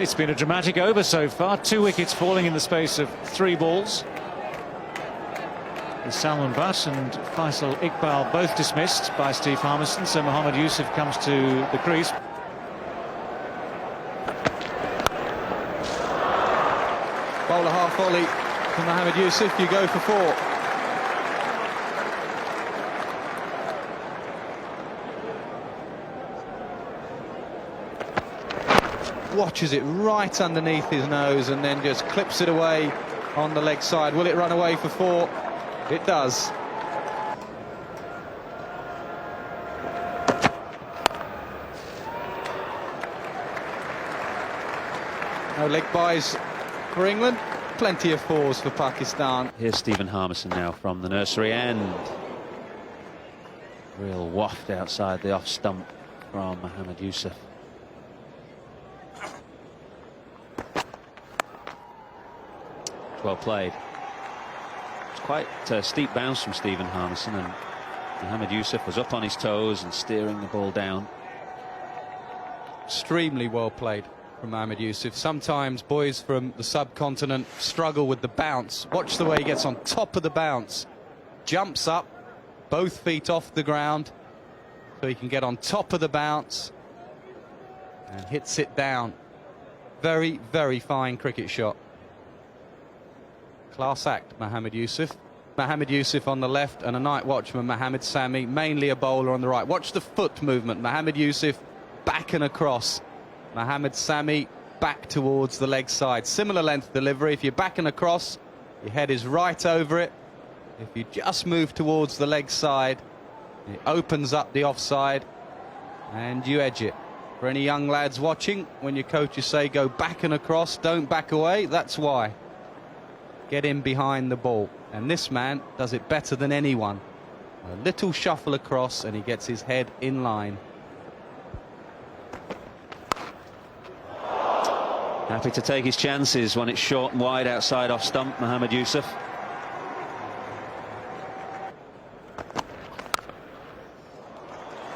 It's been a dramatic over so far. 2 wickets falling in the space of 3 balls. With Salman Butt and Faisal Iqbal both dismissed by Steve Harmison, so Mohammad Yusuf comes to the crease. Bowler half volley from Mohammad Yusuf. You go for 4. Watches it right underneath his nose and then just clips it away on the leg side. Will it run away for 4? It does. No leg buys for England. Plenty of 4s for Pakistan. Here's Stephen Harmison now from the nursery end. Real waft outside the off stump from Mohammad Yusuf. Well played. It's quite a steep bounce from Stephen Harmison, and Mohammad Yusuf was up on his toes and steering the ball down. Extremely well played from Mohammad Yusuf. Sometimes boys from the subcontinent struggle with the bounce. Watch the way he gets on top of the bounce. Jumps up, both feet off the ground, so he can get on top of the bounce and hits it down. Very, very fine cricket shot. Class act, Mohammad Yusuf. Mohammad Yusuf on the left, and a night watchman, Mohammad Sami, mainly a bowler on the right. Watch the foot movement. Mohammad Yusuf back and across. Mohammad Sami back towards the leg side. Similar length delivery. If you're back and across, your head is right over it. If you just move towards the leg side, it opens up the offside and you edge it. For any young lads watching, when your coaches say go back and across, don't back away, that's why. Get in behind the ball, and this man does it better than anyone. A little shuffle across and he gets his head in line. Happy to take his chances when it's short and wide outside off stump, Mohammad Yusuf.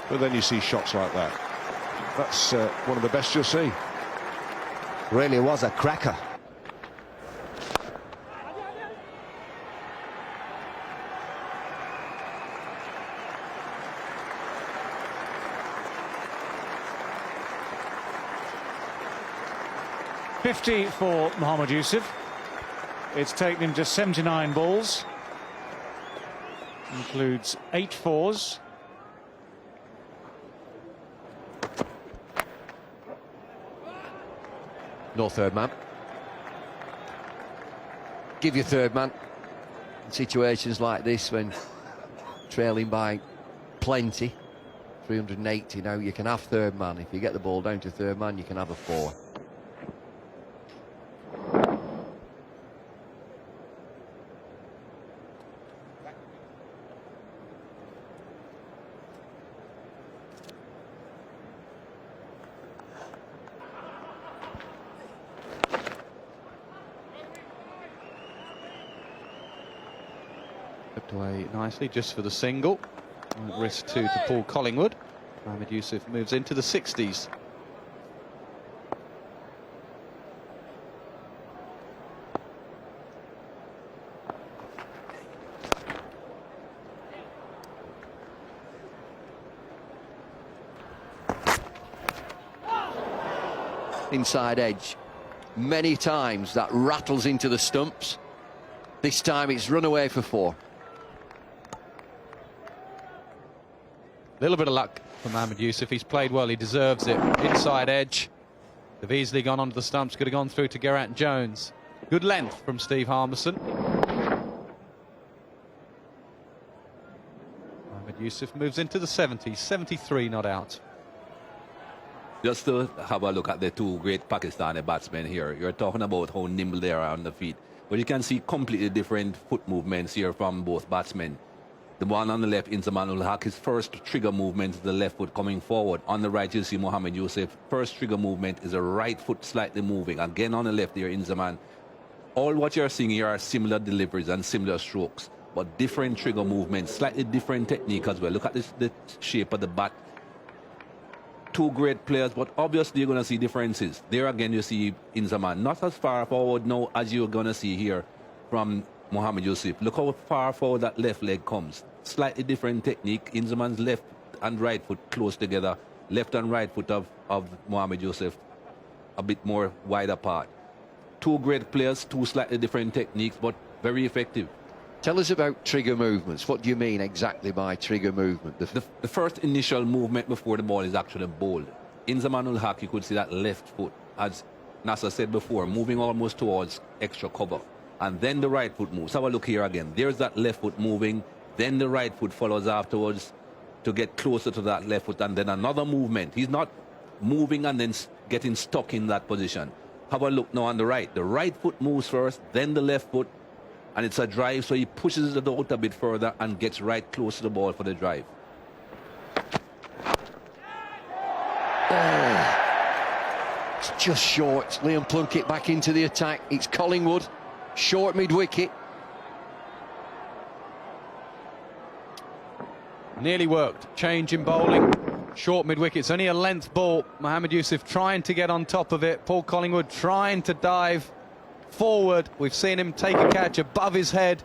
But then you see shots like that. That's one of the best you'll see. Really was a cracker. .50 for Mohammad Yusuf. It's taken him just 79 balls. Includes 8 4s. No third man. Give your third man. In situations like this, when trailing by plenty, 380 now, you can have third man. If you get the ball down to third man, you can have a 4. Tucked away nicely just for the single. Risk 2 to Paul Collingwood. Mohammad Yusuf moves into the 60s. Inside edge. Many times that rattles into the stumps. This time it's run away for 4. A little bit of luck for Mohammad Yusuf. He's played well, he deserves it. Inside edge. They've easily gone onto the stumps, could have gone through to Geraint Jones. Good length from Steve Harmison. Mohammad Yusuf moves into the 70s, 73 not out. Just to have a look at the 2 great Pakistani batsmen here. You're talking about how nimble they are on the feet. But you can see completely different foot movements here from both batsmen. The one on the left, Inzamam ul Haq, his first trigger movement is the left foot coming forward. On the right, you see Mohammad Yusuf. First trigger movement is the right foot slightly moving. Again, on the left here, Inzamam. All what you're seeing here are similar deliveries and similar strokes, but different trigger movements, slightly different technique as well. Look at this, the shape of the bat. two great players, but obviously you're going to see differences. There again, you see Inzamam not as far forward now as you're going to see here from Mohamed Yousaf. Look how far forward that left leg comes. Slightly different technique. Inzamam's left and right foot close together. Left and right foot of Mohamed Yousaf a bit more wide apart. Two great players, two slightly different techniques, but very effective. Tell us about trigger movements. What do you mean exactly by trigger movement? The first initial movement before the ball is actually bowled. Inzamam ul Haq, you could see that left foot, as Nasser said before, moving almost towards extra cover. And then the right foot moves. Have a look here again. There's that left foot moving. Then the right foot follows afterwards to get closer to that left foot. And then another movement. He's not moving and then getting stuck in that position. Have a look now on the right. The right foot moves first, then the left foot. And it's a drive, so he pushes it out a bit further and gets right close to the ball for the drive. Oh, it's just short. Liam Plunkett back into the attack. It's Collingwood, short mid-wicket. Nearly worked. Change in bowling. Short mid-wicket. It's only a length ball. Mohamed Yousaf trying to get on top of it. Paul Collingwood trying to dive forward. We've seen him take a catch above his head.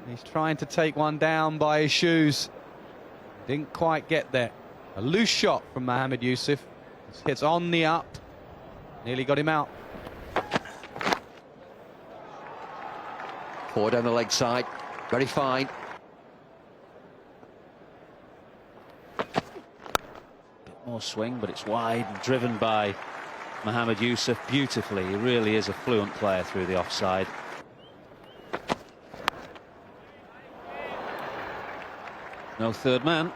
He's trying to take one down by his shoes. Didn't quite get there. A loose shot from Mohamed Yousaf. This hits on the up. Nearly got him out. Forward on the leg side. Very fine. More swing, but it's wide and driven by Mohamed Yousaf beautifully. He really is a fluent player through the offside. No third man.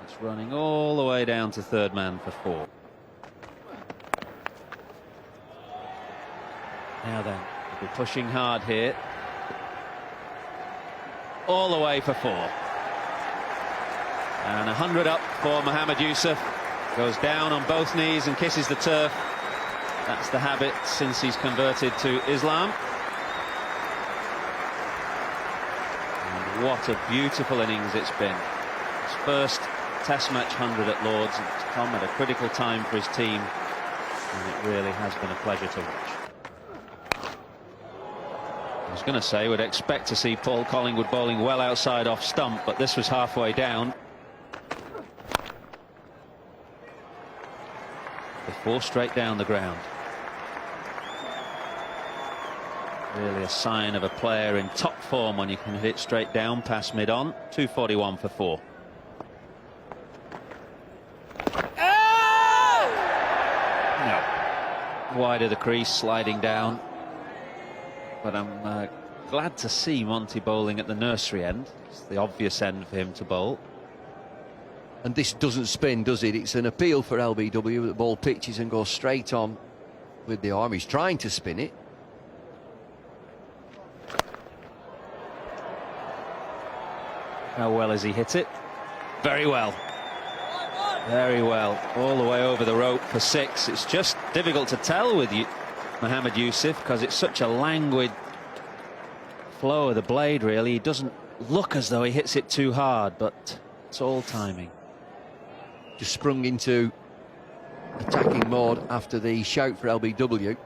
It's running all the way down to third man for 4. Now then, we'll be pushing hard here. All the way for 4. And 100 up for Mohamed Yousaf. Goes down on both knees and kisses the turf. That's the habit since he's converted to Islam. And what a beautiful innings it's been. His first Test match 100 at Lord's. It's come at a critical time for his team. And it really has been a pleasure to watch. I was going to say, we'd expect to see Paul Collingwood bowling well outside off stump, but this was halfway down. 4 straight down the ground. Really a sign of a player in top form when you can hit straight down past mid-on. 241 for 4. No. Wide of the crease, sliding down. But I'm glad to see Monty bowling at the nursery end. It's the obvious end for him to bowl. And this doesn't spin, does it? It's an appeal for LBW. The ball pitches and goes straight on with the arm. He's trying to spin it. How well has he hit it? Very well. Very well. All the way over the rope for 6. It's just difficult to tell with you, Mohamed Yousaf, because it's such a languid flow of the blade, really. He doesn't look as though he hits it too hard, but it's all timing. Just sprung into attacking mode after the shout for LBW.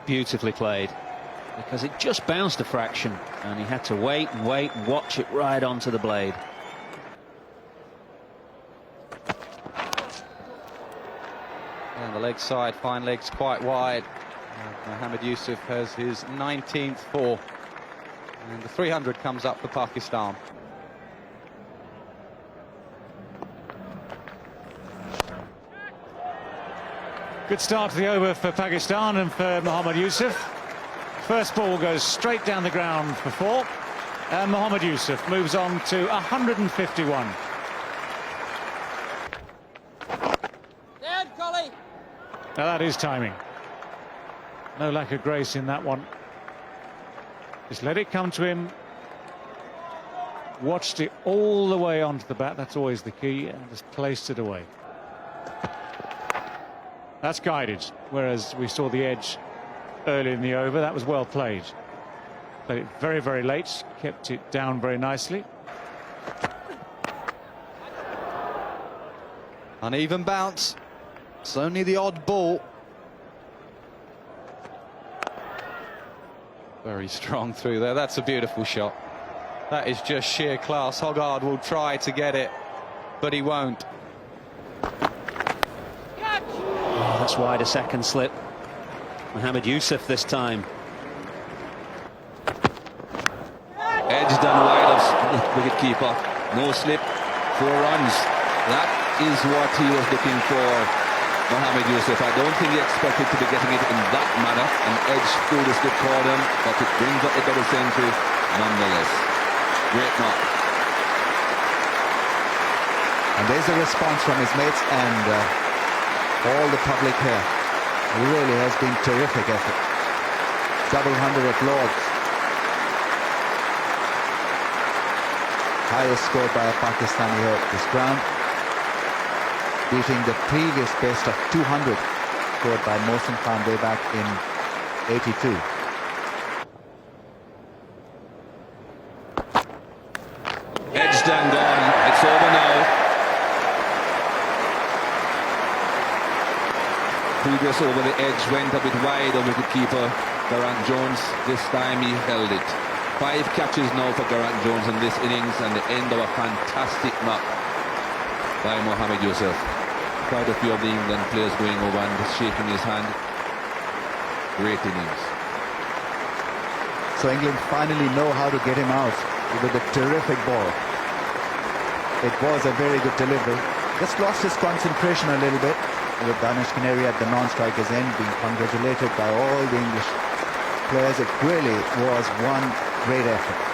Beautifully played, because it just bounced a fraction and he had to wait and wait and watch it right onto the blade. And the leg side, fine legs quite wide. Mohamed Yousaf has his 19th 4. And the 300 comes up for Pakistan. Good start to the over for Pakistan and for Mohamed Yousaf. First ball goes straight down the ground for 4. And Mohamed Yousaf moves on to 151. Now that is timing. No lack of grace in that one. Just let it come to him. Watched it all the way onto the bat. That's always the key. And just placed it away. That's guided. Whereas we saw the edge early in the over. That was well played. Played it very, very late, kept it down very nicely. Uneven bounce. It's only the odd ball. Very strong through there. That's a beautiful shot. That is just sheer class. Hoggard will try to get it, but he won't. That's wide, a second slip. Mohamed Yousaf this time. Edge done wide of wicketkeeper. No slip, 4 runs. That is what he was looking for, Mohamed Yousaf. I don't think he expected to be getting it in that manner. An edge through the slip cordon, but it brings up the double century nonetheless. Great knock. And there's a response from his mates and all the public here. It really has been terrific effort. Double 100 at Lords. Highest scored by a Pakistani here at this ground, beating the previous best of 200 scored by Mohsin Khan way back in '82. Edge done gone. It's over now. Previous over the edge went a bit wide of wicketkeeper Geraint Jones. This time he held it. 5 catches now for Geraint Jones in this innings, and the end of a fantastic knock by Mohamed Yousaf. Quite a few of the England players going over and shaking his hand. Great innings. So England finally know how to get him out with a terrific ball. It was a very good delivery. Just lost his concentration a little bit, with Danish Canary at the non-striker's end being congratulated by all the English players. It really was one great effort.